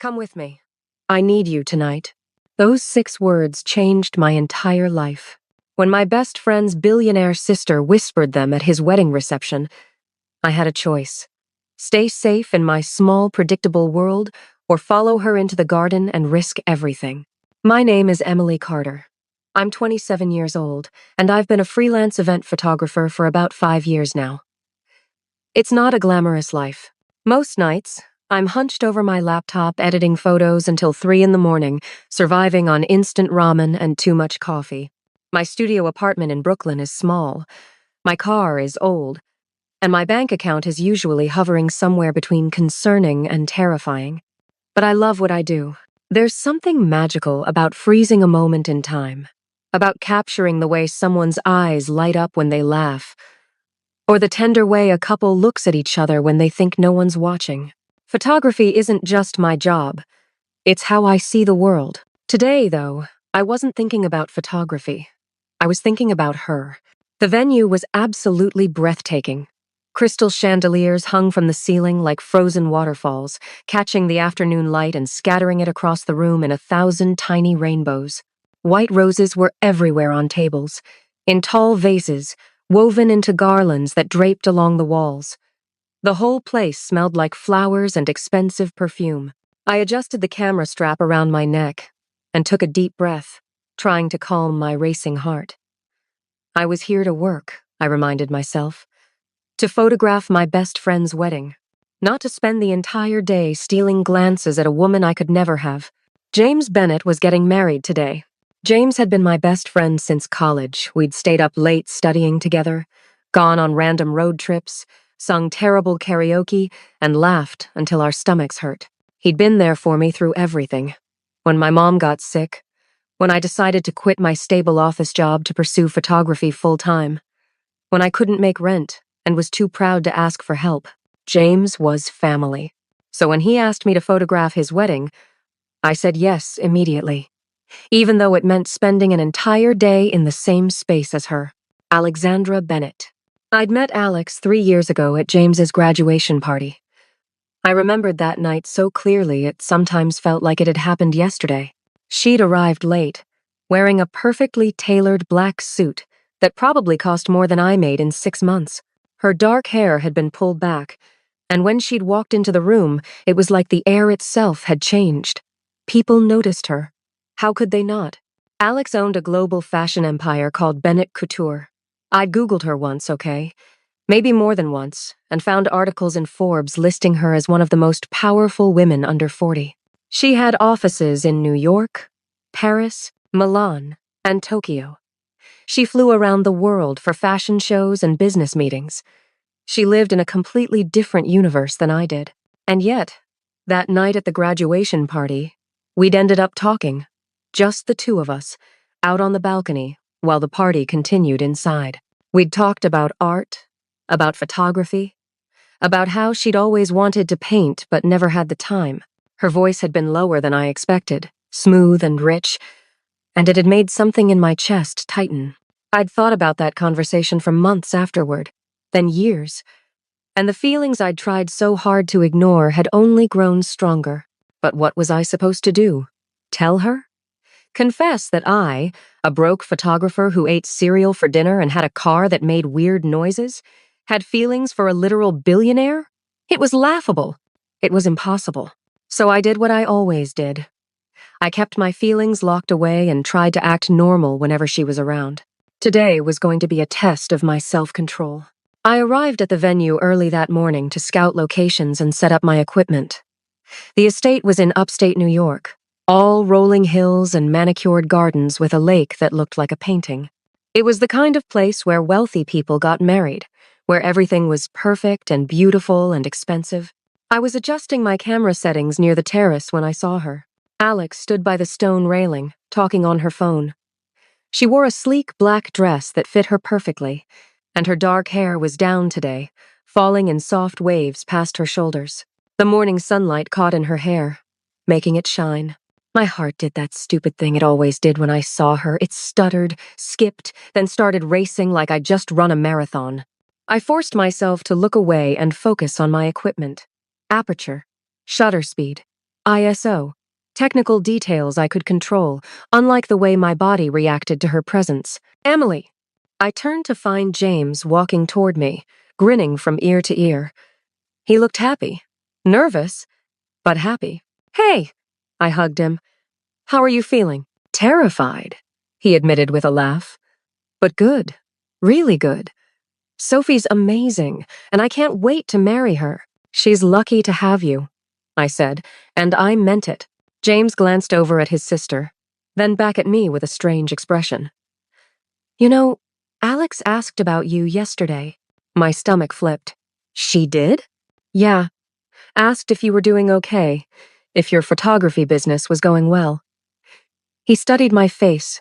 Come with me. I need you tonight. Those 6 words changed my entire life. When my best friend's billionaire sister whispered them at his wedding reception, I had a choice. Stay safe in my small, predictable world, or follow her into the garden and risk everything. My name is Emily Carter. I'm 27 years old, and I've been a freelance event photographer for about 5 years now. It's not a glamorous life. Most nights, I'm hunched over my laptop editing photos until 3 in the morning, surviving on instant ramen and too much coffee. My studio apartment in Brooklyn is small. My car is old. And my bank account is usually hovering somewhere between concerning and terrifying. But I love what I do. There's something magical about freezing a moment in time, about capturing the way someone's eyes light up when they laugh, or the tender way a couple looks at each other when they think no one's watching. Photography isn't just my job. It's how I see the world. Today, though, I wasn't thinking about photography. I was thinking about her. The venue was absolutely breathtaking. Crystal chandeliers hung from the ceiling like frozen waterfalls, catching the afternoon light and scattering it across the room in 1,000 tiny rainbows. White roses were everywhere on tables, in tall vases, woven into garlands that draped along the walls. The whole place smelled like flowers and expensive perfume. I adjusted the camera strap around my neck and took a deep breath, trying to calm my racing heart. I was here to work, I reminded myself. To photograph my best friend's wedding, not to spend the entire day stealing glances at a woman I could never have. James Bennett was getting married today. James had been my best friend since college. We'd stayed up late studying together, gone on random road trips, sung terrible karaoke, and laughed until our stomachs hurt. He'd been there for me through everything. When my mom got sick, when I decided to quit my stable office job to pursue photography full-time, when I couldn't make rent and was too proud to ask for help. James was family. So when he asked me to photograph his wedding, I said yes immediately, even though it meant spending an entire day in the same space as her. Alexandra Bennett. I'd met Alex 3 years ago at James's graduation party. I remembered that night so clearly it sometimes felt like it had happened yesterday. She'd arrived late, wearing a perfectly tailored black suit that probably cost more than I made in 6 months. Her dark hair had been pulled back, and when she'd walked into the room, it was like the air itself had changed. People noticed her. How could they not? Alex owned a global fashion empire called Bennett Couture. I'd Googled her once, okay? Maybe more than once, and found articles in Forbes listing her as one of the most powerful women under 40. She had offices in New York, Paris, Milan, and Tokyo. She flew around the world for fashion shows and business meetings. She lived in a completely different universe than I did. And yet, that night at the graduation party, we'd ended up talking. Just the two of us, out on the balcony, while the party continued inside. We'd talked about art, about photography, about how she'd always wanted to paint but never had the time. Her voice had been lower than I expected, smooth and rich, and it had made something in my chest tighten. I'd thought about that conversation for months afterward, then years, and the feelings I'd tried so hard to ignore had only grown stronger. But what was I supposed to do? Tell her? Confess that I, a broke photographer who ate cereal for dinner and had a car that made weird noises, had feelings for a literal billionaire? It was laughable. It was impossible. So I did what I always did. I kept my feelings locked away and tried to act normal whenever she was around. Today was going to be a test of my self-control. I arrived at the venue early that morning to scout locations and set up my equipment. The estate was in upstate New York, all rolling hills and manicured gardens with a lake that looked like a painting. It was the kind of place where wealthy people got married, where everything was perfect and beautiful and expensive. I was adjusting my camera settings near the terrace when I saw her. Alex stood by the stone railing, talking on her phone. She wore a sleek black dress that fit her perfectly, and her dark hair was down today, falling in soft waves past her shoulders. The morning sunlight caught in her hair, making it shine. My heart did that stupid thing it always did when I saw her. It stuttered, skipped, then started racing like I'd just run a marathon. I forced myself to look away and focus on my equipment. Aperture, shutter speed, ISO. Technical details I could control, unlike the way my body reacted to her presence. Emily. I turned to find James walking toward me, grinning from ear to ear. He looked happy. Nervous, but happy. Hey! I hugged him. How are you feeling? Terrified, he admitted with a laugh. But good. Really good. Sophie's amazing, and I can't wait to marry her. She's lucky to have you, I said, and I meant it. James glanced over at his sister, then back at me with a strange expression. You know, Alex asked about you yesterday. My stomach flipped. She did? Yeah. Asked if you were doing okay, if your photography business was going well. He studied my face.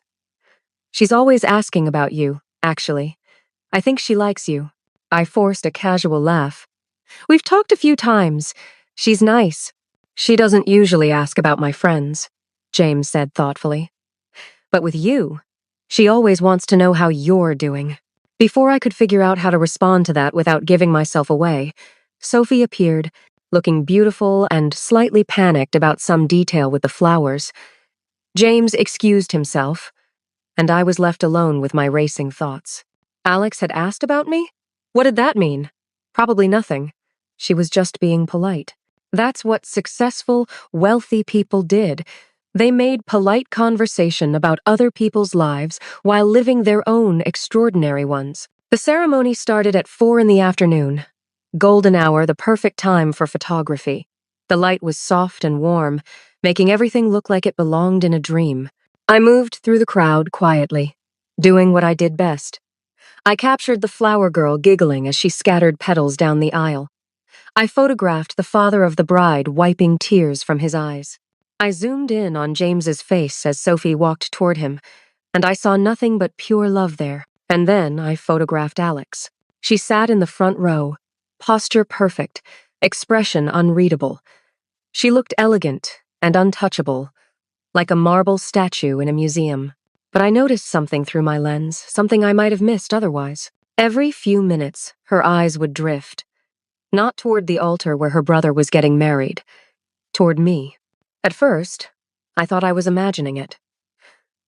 She's always asking about you, actually. I think she likes you. I forced a casual laugh. We've talked a few times. She's nice. She doesn't usually ask about my friends, James said thoughtfully. But with you, she always wants to know how you're doing. Before I could figure out how to respond to that without giving myself away, Sophie appeared, looking beautiful and slightly panicked about some detail with the flowers. James excused himself, and I was left alone with my racing thoughts. Alex had asked about me? What did that mean? Probably nothing. She was just being polite. That's what successful, wealthy people did. They made polite conversation about other people's lives while living their own extraordinary ones. The ceremony started at 4 in the afternoon. Golden hour, the perfect time for photography. The light was soft and warm, making everything look like it belonged in a dream. I moved through the crowd quietly, doing what I did best. I captured the flower girl giggling as she scattered petals down the aisle. I photographed the father of the bride wiping tears from his eyes. I zoomed in on James's face as Sophie walked toward him, and I saw nothing but pure love there. And then I photographed Alex. She sat in the front row, posture perfect, expression unreadable. She looked elegant and untouchable, like a marble statue in a museum. But I noticed something through my lens, something I might have missed otherwise. Every few minutes, her eyes would drift. Not toward the altar where her brother was getting married. Toward me. At first, I thought I was imagining it.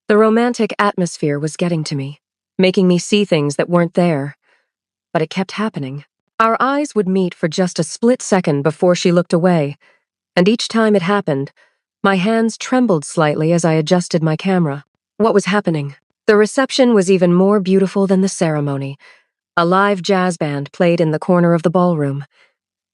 The romantic atmosphere was getting to me, making me see things that weren't there. But it kept happening. Our eyes would meet for just a split second before she looked away, and each time it happened, my hands trembled slightly as I adjusted my camera. What was happening? The reception was even more beautiful than the ceremony. A live jazz band played in the corner of the ballroom.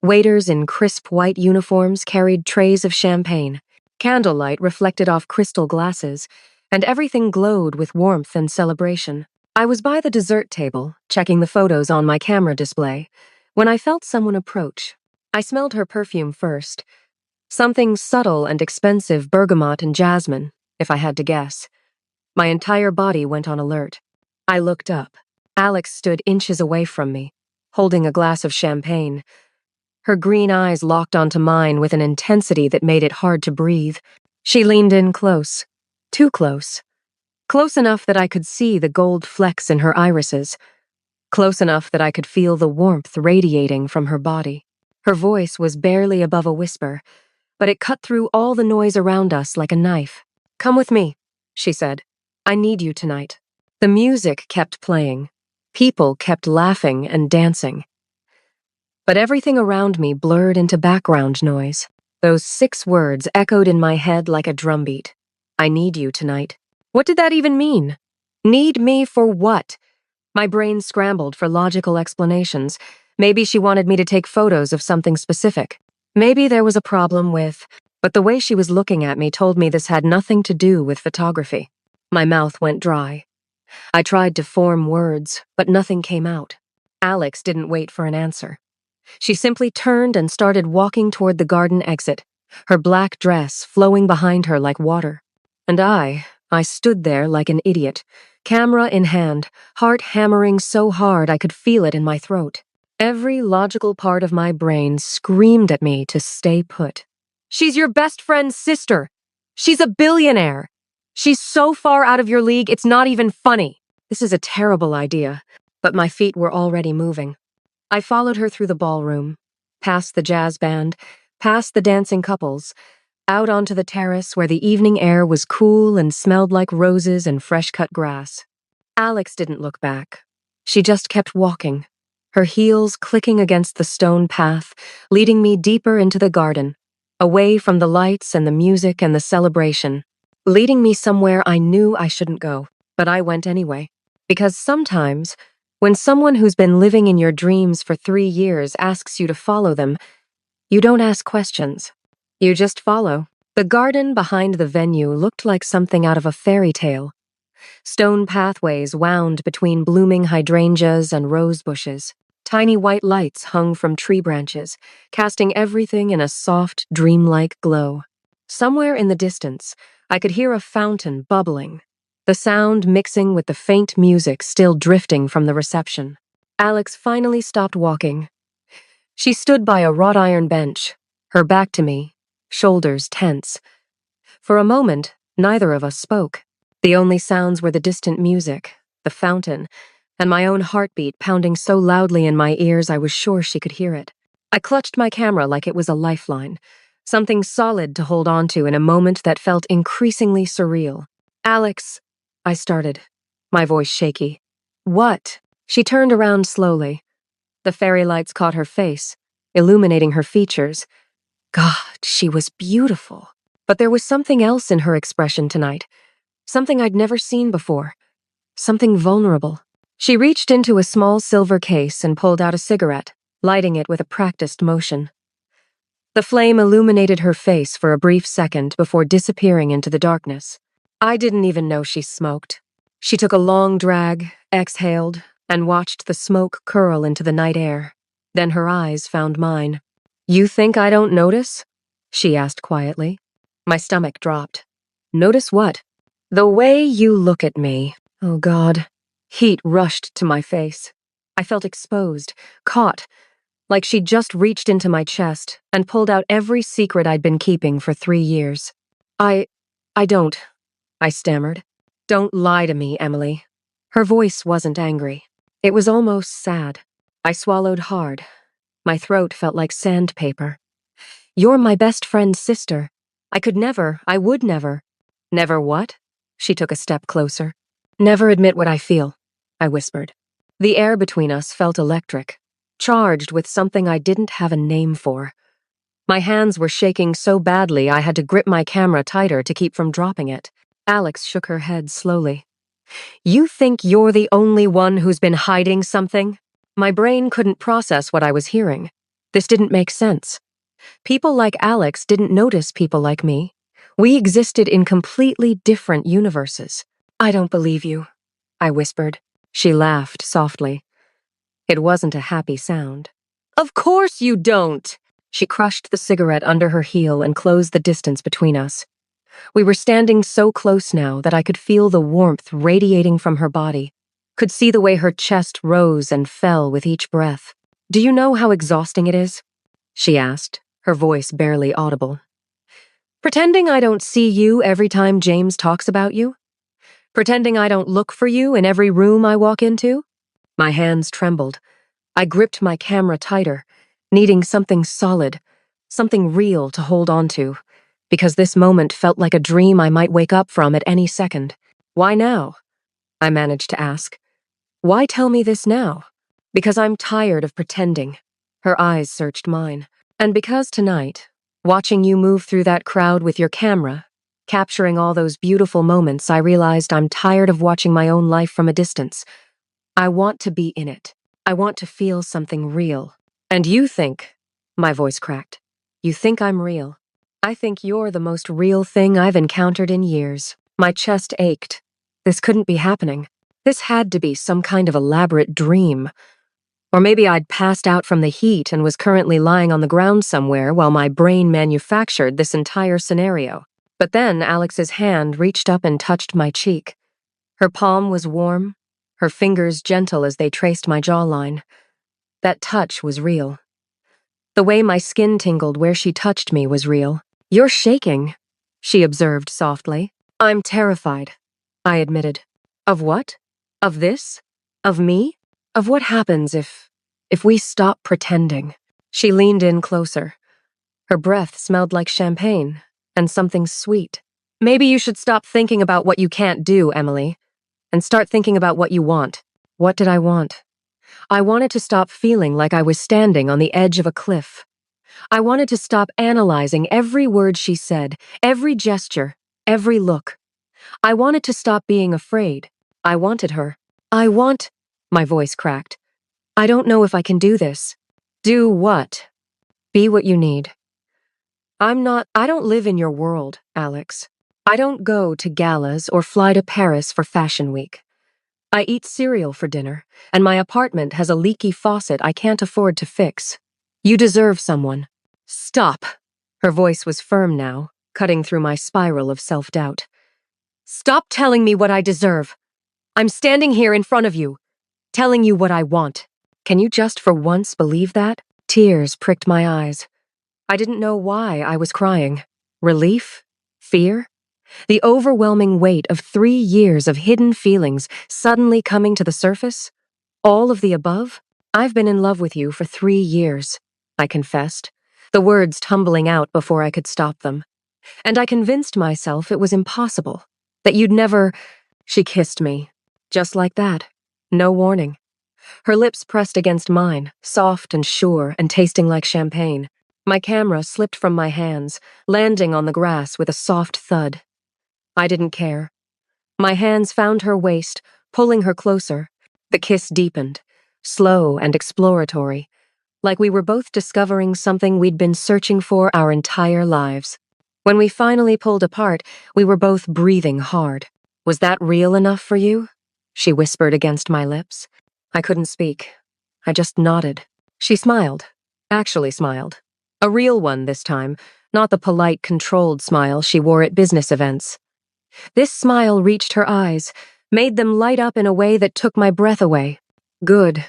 Waiters in crisp white uniforms carried trays of champagne. Candlelight reflected off crystal glasses, and everything glowed with warmth and celebration. I was by the dessert table, checking the photos on my camera display, when I felt someone approach. I smelled her perfume first. Something subtle and expensive bergamot and jasmine, if I had to guess. My entire body went on alert. I looked up. Alex stood inches away from me, holding a glass of champagne. Her green eyes locked onto mine with an intensity that made it hard to breathe. She leaned in close. Too close. Close enough that I could see the gold flecks in her irises. Close enough that I could feel the warmth radiating from her body. Her voice was barely above a whisper, but it cut through all the noise around us like a knife. Come with me, she said. I need you tonight. The music kept playing. People kept laughing and dancing. But everything around me blurred into background noise. Those 6 words echoed in my head like a drumbeat. I need you tonight. What did that even mean? Need me for what? My brain scrambled for logical explanations. Maybe she wanted me to take photos of something specific. Maybe there was a problem with... But the way she was looking at me told me this had nothing to do with photography. My mouth went dry. I tried to form words, but nothing came out. Alex didn't wait for an answer. She simply turned and started walking toward the garden exit, her black dress flowing behind her like water. And I stood there like an idiot, camera in hand, heart hammering so hard I could feel it in my throat. Every logical part of my brain screamed at me to stay put. She's your best friend's sister. She's a billionaire. She's so far out of your league, it's not even funny. This is a terrible idea, but my feet were already moving. I followed her through the ballroom, past the jazz band, past the dancing couples, out onto the terrace where the evening air was cool and smelled like roses and fresh-cut grass. Alex didn't look back. She just kept walking, her heels clicking against the stone path, leading me deeper into the garden, away from the lights and the music and the celebration, leading me somewhere I knew I shouldn't go, but I went anyway. Because sometimes, when someone who's been living in your dreams for 3 years asks you to follow them, you don't ask questions. You just follow. The garden behind the venue looked like something out of a fairy tale. Stone pathways wound between blooming hydrangeas and rose bushes. Tiny white lights hung from tree branches, casting everything in a soft, dreamlike glow. Somewhere in the distance, I could hear a fountain bubbling, the sound mixing with the faint music still drifting from the reception. Alex finally stopped walking. She stood by a wrought iron bench, her back to me, shoulders tense. For a moment, neither of us spoke. The only sounds were the distant music, the fountain, and my own heartbeat pounding so loudly in my ears I was sure she could hear it. I clutched my camera like it was a lifeline, something solid to hold on to in a moment that felt increasingly surreal. "Alex," I started, my voice shaky. "What?" She turned around slowly. The fairy lights caught her face, illuminating her features. God, she was beautiful. But there was something else in her expression tonight. Something I'd never seen before. Something vulnerable. She reached into a small silver case and pulled out a cigarette, lighting it with a practiced motion. The flame illuminated her face for a brief second before disappearing into the darkness. I didn't even know she smoked. She took a long drag, exhaled, and watched the smoke curl into the night air. Then her eyes found mine. "You think I don't notice?" she asked quietly. My stomach dropped. "Notice what?" "The way you look at me." Oh God. Heat rushed to my face. I felt exposed, caught, like she'd just reached into my chest and pulled out every secret I'd been keeping for 3 years. I don't," I stammered. "Don't lie to me, Emily." Her voice wasn't angry. It was almost sad. I swallowed hard. My throat felt like sandpaper. "You're my best friend's sister. I would never." "Never what?" She took a step closer. "Never admit what I feel," I whispered. The air between us felt electric, charged with something I didn't have a name for. My hands were shaking so badly I had to grip my camera tighter to keep from dropping it. Alex shook her head slowly. "You think you're the only one who's been hiding something?" My brain couldn't process what I was hearing. This didn't make sense. People like Alex didn't notice people like me. We existed in completely different universes. "I don't believe you," I whispered. She laughed softly. It wasn't a happy sound. "Of course you don't!" She crushed the cigarette under her heel and closed the distance between us. We were standing so close now that I could feel the warmth radiating from her body, could see the way her chest rose and fell with each breath. "Do you know how exhausting it is?" she asked, her voice barely audible. "Pretending I don't see you every time James talks about you? Pretending I don't look for you in every room I walk into?" My hands trembled. I gripped my camera tighter, needing something solid, something real to hold on to, because this moment felt like a dream I might wake up from at any second. "Why now?" I managed to ask. "Why tell me this now?" "Because I'm tired of pretending." Her eyes searched mine. "And because tonight, watching you move through that crowd with your camera, capturing all those beautiful moments, I realized I'm tired of watching my own life from a distance. I want to be in it. I want to feel something real. And you think," my voice cracked, "you think I'm real. I think you're the most real thing I've encountered in years." My chest ached. This couldn't be happening. This had to be some kind of elaborate dream. Or maybe I'd passed out from the heat and was currently lying on the ground somewhere while my brain manufactured this entire scenario. But then Alex's hand reached up and touched my cheek. Her palm was warm, her fingers gentle as they traced my jawline. That touch was real. The way my skin tingled where she touched me was real. "You're shaking," she observed softly. "I'm terrified," I admitted. "Of what? Of this? Of me? Of what happens if we stop pretending?" She leaned in closer. Her breath smelled like champagne, and something sweet. Maybe you should stop thinking about what you can't do, Emily, and start thinking about what you want. What did I want? I wanted to stop feeling like I was standing on the edge of a cliff. I wanted to stop analyzing every word she said, every gesture, every look. I wanted to stop being afraid. I wanted her. My voice cracked. I don't know if I can do this. Do what? Be what you need. I don't live in your world, Alex. I don't go to galas or fly to Paris for Fashion Week. I eat cereal for dinner, and my apartment has a leaky faucet I can't afford to fix. You deserve someone. Stop. Her voice was firm now, cutting through my spiral of self-doubt. Stop telling me what I deserve. I'm standing here in front of you, telling you what I want. Can you just for once believe that? Tears pricked my eyes. I didn't know why I was crying. Relief? Fear? The overwhelming weight of 3 years of hidden feelings suddenly coming to the surface? All of the above? I've been in love with you for 3 years, I confessed, the words tumbling out before I could stop them. And I convinced myself it was impossible, that you'd never— She kissed me, just like that, no warning. Her lips pressed against mine, soft and sure and tasting like champagne. My camera slipped from my hands, landing on the grass with a soft thud. I didn't care. My hands found her waist, pulling her closer. The kiss deepened, slow and exploratory, like we were both discovering something we'd been searching for our entire lives. When we finally pulled apart, we were both breathing hard. Was that real enough for you? She whispered against my lips. I couldn't speak. I just nodded. She smiled. Actually smiled. A real one this time, not the polite, controlled smile she wore at business events. This smile reached her eyes, made them light up in a way that took my breath away. Good,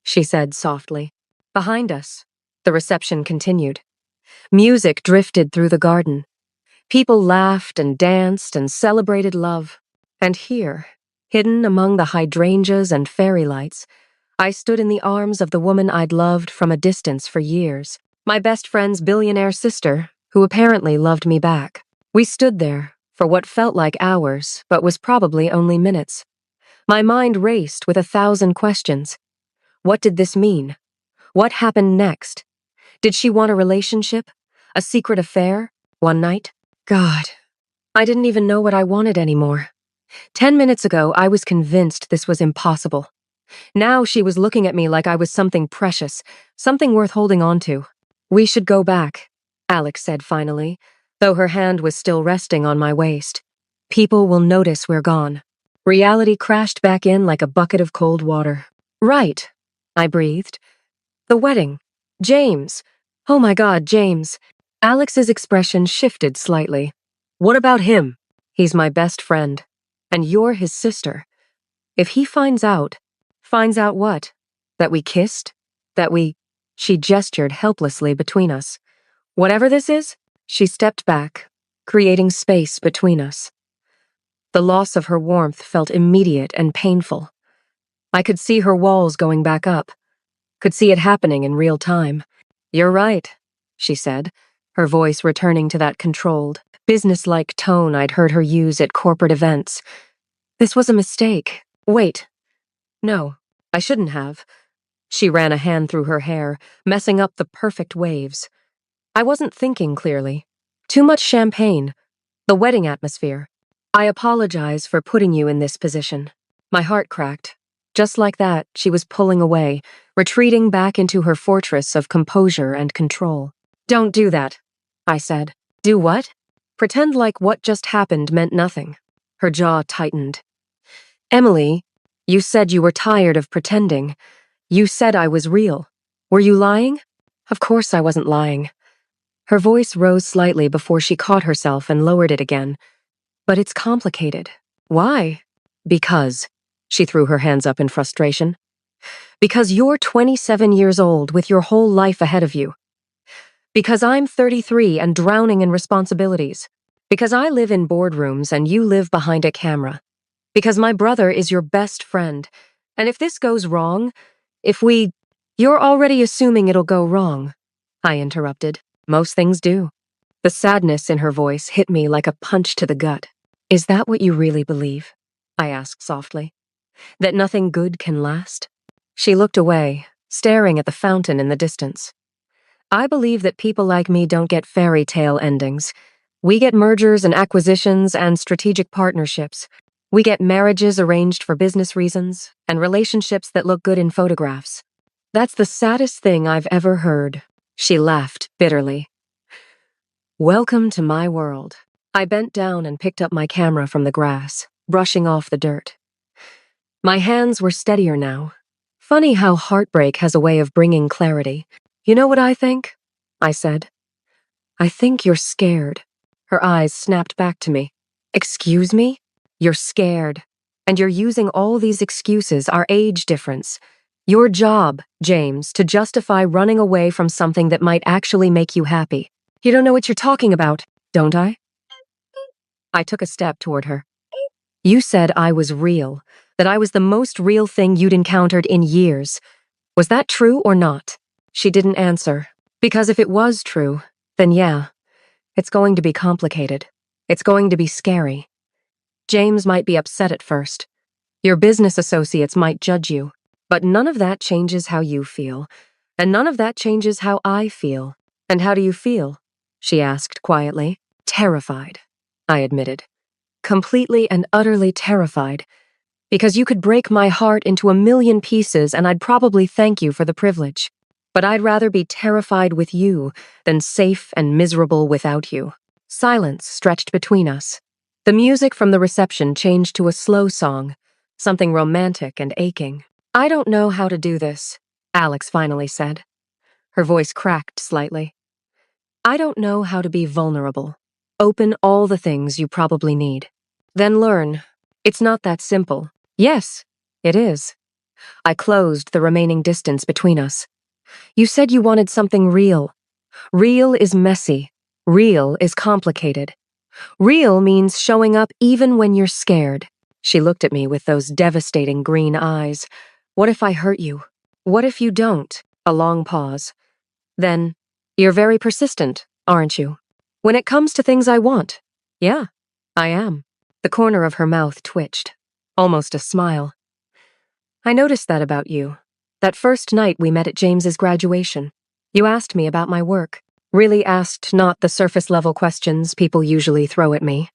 she said softly. Behind us, the reception continued. Music drifted through the garden. People laughed and danced and celebrated love. And here, hidden among the hydrangeas and fairy lights, I stood in the arms of the woman I'd loved from a distance for years, my best friend's billionaire sister, who apparently loved me back. We stood there for what felt like hours, but was probably only minutes. My mind raced with 1,000 questions. What did this mean? What happened next? Did she want a relationship? A secret affair? One night? God, I didn't even know what I wanted anymore. 10 minutes ago, I was convinced this was impossible. Now she was looking at me like I was something precious, something worth holding on to. We should go back, Alex said finally, though her hand was still resting on my waist. People will notice we're gone. Reality crashed back in like a bucket of cold water. Right, I breathed. The wedding. James. Oh my God, James. Alex's expression shifted slightly. What about him? He's my best friend. And you're his sister. If he finds out what? That we kissed? She gestured helplessly between us. Whatever this is, she stepped back, creating space between us. The loss of her warmth felt immediate and painful. I could see her walls going back up, could see it happening in real time. You're right, she said, her voice returning to that controlled, businesslike tone I'd heard her use at corporate events. This was a mistake. Wait. No, I shouldn't have. She ran a hand through her hair, messing up the perfect waves. I wasn't thinking clearly. Too much champagne. The wedding atmosphere. I apologize for putting you in this position. My heart cracked. Just like that, she was pulling away, retreating back into her fortress of composure and control. Don't do that, I said. Do what? Pretend like what just happened meant nothing. Her jaw tightened. Emily, you said you were tired of pretending. You said I was real. Were you lying? Of course I wasn't lying. Her voice rose slightly before she caught herself and lowered it again. But it's complicated. Why? Because. She threw her hands up in frustration. Because you're 27 years old with your whole life ahead of you. Because I'm 33 and drowning in responsibilities. Because I live in boardrooms and you live behind a camera. Because my brother is your best friend. And if this goes wrong, You're already assuming it'll go wrong, I interrupted. Most things do. The sadness in her voice hit me like a punch to the gut. Is that what you really believe? I asked softly. That nothing good can last? She looked away, staring at the fountain in the distance. I believe that people like me don't get fairy tale endings. We get mergers and acquisitions and strategic partnerships. We get marriages arranged for business reasons and relationships that look good in photographs. That's the saddest thing I've ever heard. She laughed bitterly. Welcome to my world. I bent down and picked up my camera from the grass, brushing off the dirt. My hands were steadier now. Funny how heartbreak has a way of bringing clarity. You know what I think? I said. I think you're scared. Her eyes snapped back to me. Excuse me? You're scared. And you're using all these excuses, our age difference. Your job, James, to justify running away from something that might actually make you happy. You don't know what you're talking about, don't I? I took a step toward her. You said I was real, that I was the most real thing you'd encountered in years. Was that true or not? She didn't answer. Because if it was true, then yeah, it's going to be complicated. It's going to be scary. James might be upset at first. Your business associates might judge you. But none of that changes how you feel. And none of that changes how I feel. And how do you feel? She asked quietly. Terrified, I admitted. Completely and utterly terrified. Because you could break my heart into a million pieces and I'd probably thank you for the privilege. But I'd rather be terrified with you than safe and miserable without you. Silence stretched between us. The music from the reception changed to a slow song, something romantic and aching. I don't know how to do this, Alex finally said. Her voice cracked slightly. I don't know how to be vulnerable. Open all the things you probably need. Then learn. It's not that simple. Yes, it is. I closed the remaining distance between us. You said you wanted something real. Real is messy. Real is complicated. Real means showing up even when you're scared. She looked at me with those devastating green eyes. What if I hurt you? What if you don't? A long pause. Then, you're very persistent, aren't you? When it comes to things I want. Yeah, I am. The corner of her mouth twitched. Almost a smile. I noticed that about you. That first night we met at James's graduation. You asked me about my work. Really asked not the surface-level questions people usually throw at me.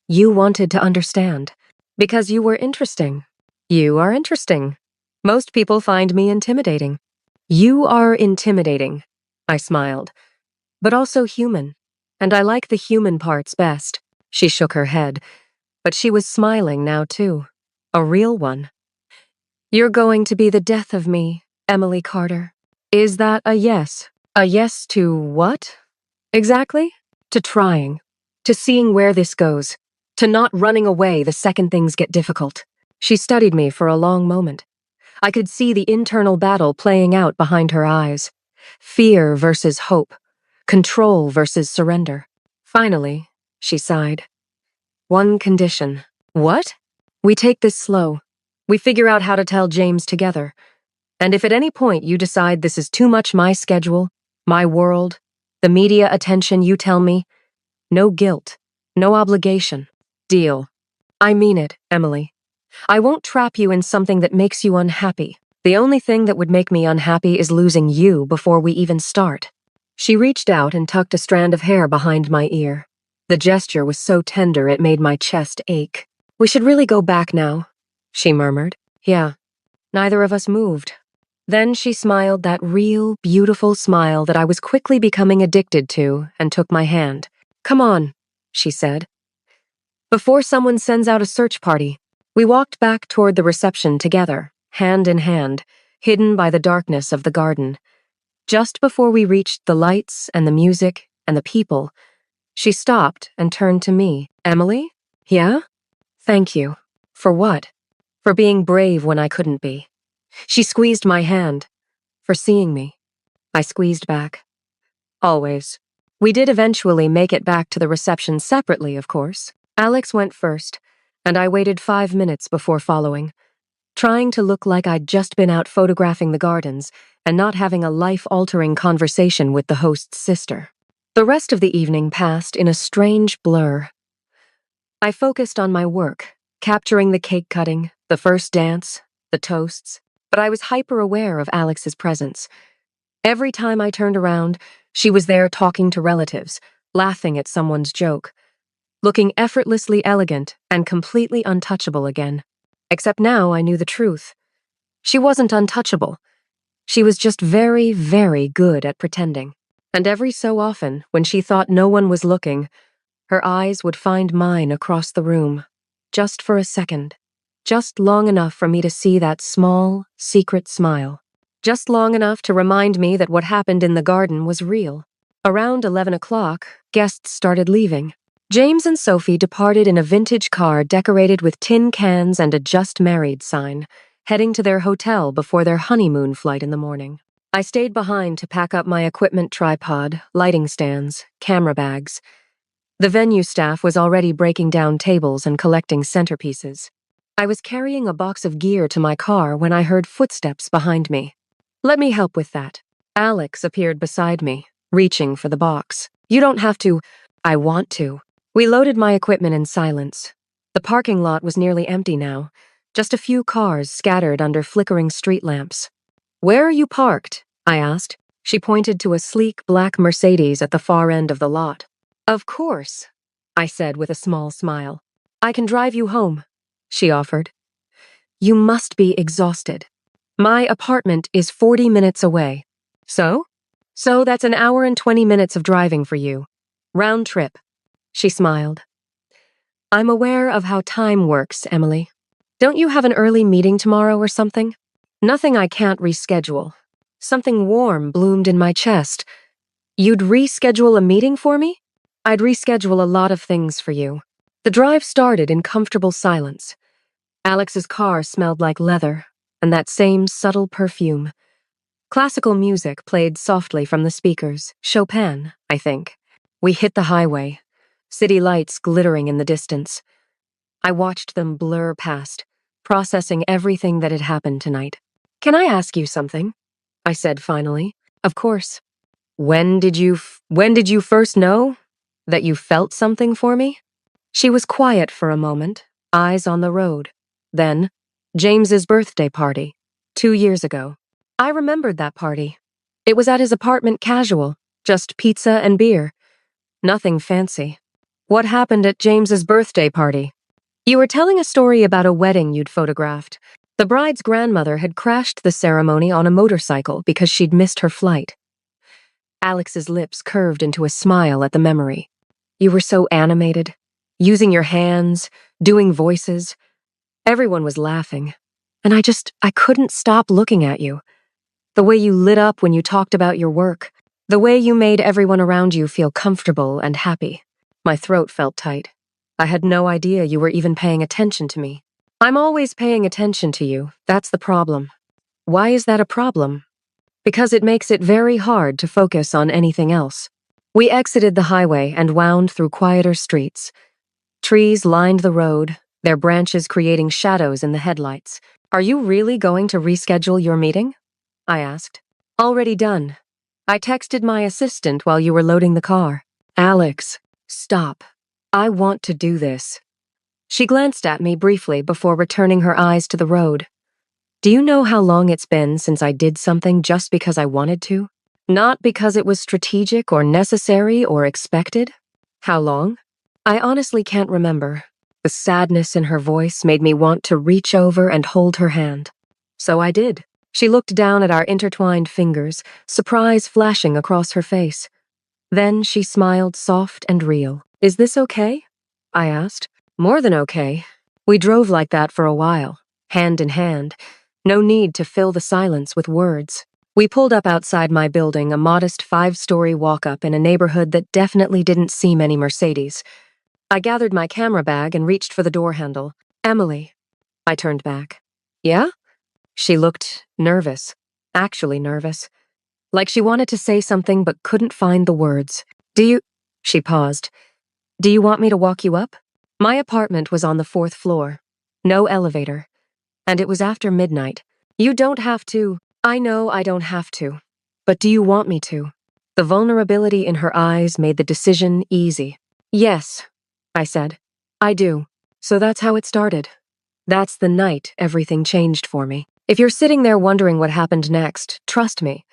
You wanted to understand. Because you were interesting. You are interesting. Most people find me intimidating. You are intimidating, I smiled. But also human. And I like the human parts best. She shook her head. But she was smiling now too. A real one. You're going to be the death of me, Emily Carter. Is that a yes? A yes to what? Exactly? To trying. To seeing where this goes. To not running away the second things get difficult. She studied me for a long moment. I could see the internal battle playing out behind her eyes. Fear versus hope. Control versus surrender. Finally, she sighed. One condition. What? We take this slow. We figure out how to tell James together. And if at any point you decide this is too much my schedule, my world, the media attention you tell me, no guilt, no obligation. Deal. I mean it, Emily. I won't trap you in something that makes you unhappy. The only thing that would make me unhappy is losing you before we even start. She reached out and tucked a strand of hair behind my ear. The gesture was so tender it made my chest ache. We should really go back now, she murmured. Yeah. Neither of us moved. Then she smiled that real, beautiful smile that I was quickly becoming addicted to and took my hand. Come on, she said. Before someone sends out a search party, we walked back toward the reception together, hand in hand, hidden by the darkness of the garden. Just before we reached the lights and the music and the people, she stopped and turned to me. Emily? Yeah? Thank you. For what? For being brave when I couldn't be. She squeezed my hand. For seeing me. I squeezed back. Always. We did eventually make it back to the reception separately, of course. Alex went first, and I waited 5 minutes before following, trying to look like I'd just been out photographing the gardens and not having a life-altering conversation with the host's sister. The rest of the evening passed in a strange blur. I focused on my work, capturing the cake cutting, the first dance, the toasts, but I was hyper-aware of Alex's presence. Every time I turned around, she was there talking to relatives, laughing at someone's joke, looking effortlessly elegant and completely untouchable again. Except now I knew the truth. She wasn't untouchable. She was just very, very good at pretending. And every so often, when she thought no one was looking, her eyes would find mine across the room, just for a second, just long enough for me to see that small, secret smile, just long enough to remind me that what happened in the garden was real. Around 11 o'clock, guests started leaving. James and Sophie departed in a vintage car decorated with tin cans and a just married sign, heading to their hotel before their honeymoon flight in the morning. I stayed behind to pack up my equipment tripod, lighting stands, camera bags. The venue staff was already breaking down tables and collecting centerpieces. I was carrying a box of gear to my car when I heard footsteps behind me. "Let me help with that." Alex appeared beside me, reaching for the box. "You don't have to." "I want to." We loaded my equipment in silence. The parking lot was nearly empty now, just a few cars scattered under flickering street lamps. "Where are you parked?" I asked. She pointed to a sleek black Mercedes at the far end of the lot. "Of course," I said with a small smile. "I can drive you home," she offered. "You must be exhausted. My apartment is 40 minutes away." So? "So that's an hour and 20 minutes of driving for you. Round trip." She smiled. "I'm aware of how time works, Emily. Don't you have an early meeting tomorrow or something?" "Nothing I can't reschedule." Something warm bloomed in my chest. "You'd reschedule a meeting for me?" "I'd reschedule a lot of things for you." The drive started in comfortable silence. Alex's car smelled like leather, and that same subtle perfume. Classical music played softly from the speakers, Chopin, I think. We hit the highway, city lights glittering in the distance. I watched them blur past, processing everything that had happened tonight. "Can I ask you something?" I said finally. "Of course." When did you first know that you felt something for me?" She was quiet for a moment, eyes on the road. Then, James's birthday party, 2 years ago. I remembered that party. It was at his apartment casual, just pizza and beer. Nothing fancy. "What happened at James's birthday party?" "You were telling a story about a wedding you'd photographed. The bride's grandmother had crashed the ceremony on a motorcycle because she'd missed her flight." Alex's lips curved into a smile at the memory. "You were so animated, using your hands, doing voices. Everyone was laughing, and I couldn't stop looking at you. The way you lit up when you talked about your work, the way you made everyone around you feel comfortable and happy." My throat felt tight. I had no idea you were even paying attention to me. "I'm always paying attention to you, that's the problem." "Why is that a problem?" "Because it makes it very hard to focus on anything else." We exited the highway and wound through quieter streets. Trees lined the road, their branches creating shadows in the headlights. "Are you really going to reschedule your meeting?" I asked. "Already done. I texted my assistant while you were loading the car." "Alex, stop. I want to do this." She glanced at me briefly before returning her eyes to the road. "Do you know how long it's been since I did something just because I wanted to? Not because it was strategic or necessary or expected?" "How long?" I honestly can't remember. The sadness in her voice made me want to reach over and hold her hand. So I did. She looked down at our intertwined fingers, surprise flashing across her face. Then she smiled soft and real. "Is this okay?" I asked. "More than okay." We drove like that for a while, hand in hand. No need to fill the silence with words. We pulled up outside my building, a modest 5-story walk-up in a neighborhood that definitely didn't see many Mercedes. I gathered my camera bag and reached for the door handle. "Emily." I turned back. "Yeah?" She looked nervous, actually nervous. Like she wanted to say something but couldn't find the words. She paused. "Do you want me to walk you up?" My apartment was on the 4th floor. No elevator. And it was after midnight. "You don't have to." "I know I don't have to. But do you want me to?" The vulnerability in her eyes made the decision easy. Yes, I said. I do. So that's how it started. That's the night everything changed for me. If you're sitting there wondering what happened next, trust me.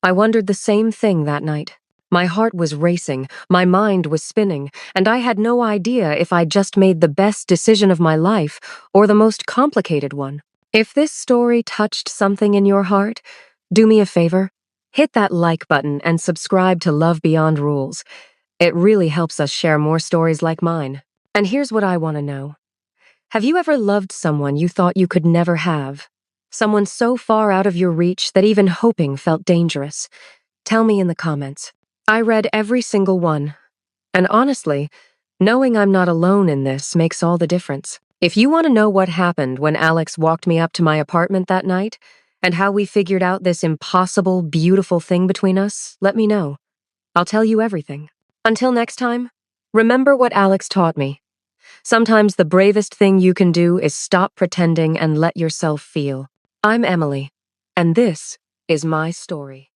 I wondered the same thing that night. My heart was racing, my mind was spinning, and I had no idea if I'd just made the best decision of my life or the most complicated one. If this story touched something in your heart, do me a favor. Hit that like button and subscribe to Love Beyond Rules. It really helps us share more stories like mine. And here's what I want to know. Have you ever loved someone you thought you could never have? Someone so far out of your reach that even hoping felt dangerous? Tell me in the comments. I read every single one. And honestly, knowing I'm not alone in this makes all the difference. If you want to know what happened when Alex walked me up to my apartment that night, and how we figured out this impossible, beautiful thing between us, let me know. I'll tell you everything. Until next time, remember what Alex taught me. Sometimes the bravest thing you can do is stop pretending and let yourself feel. I'm Emily, and this is my story.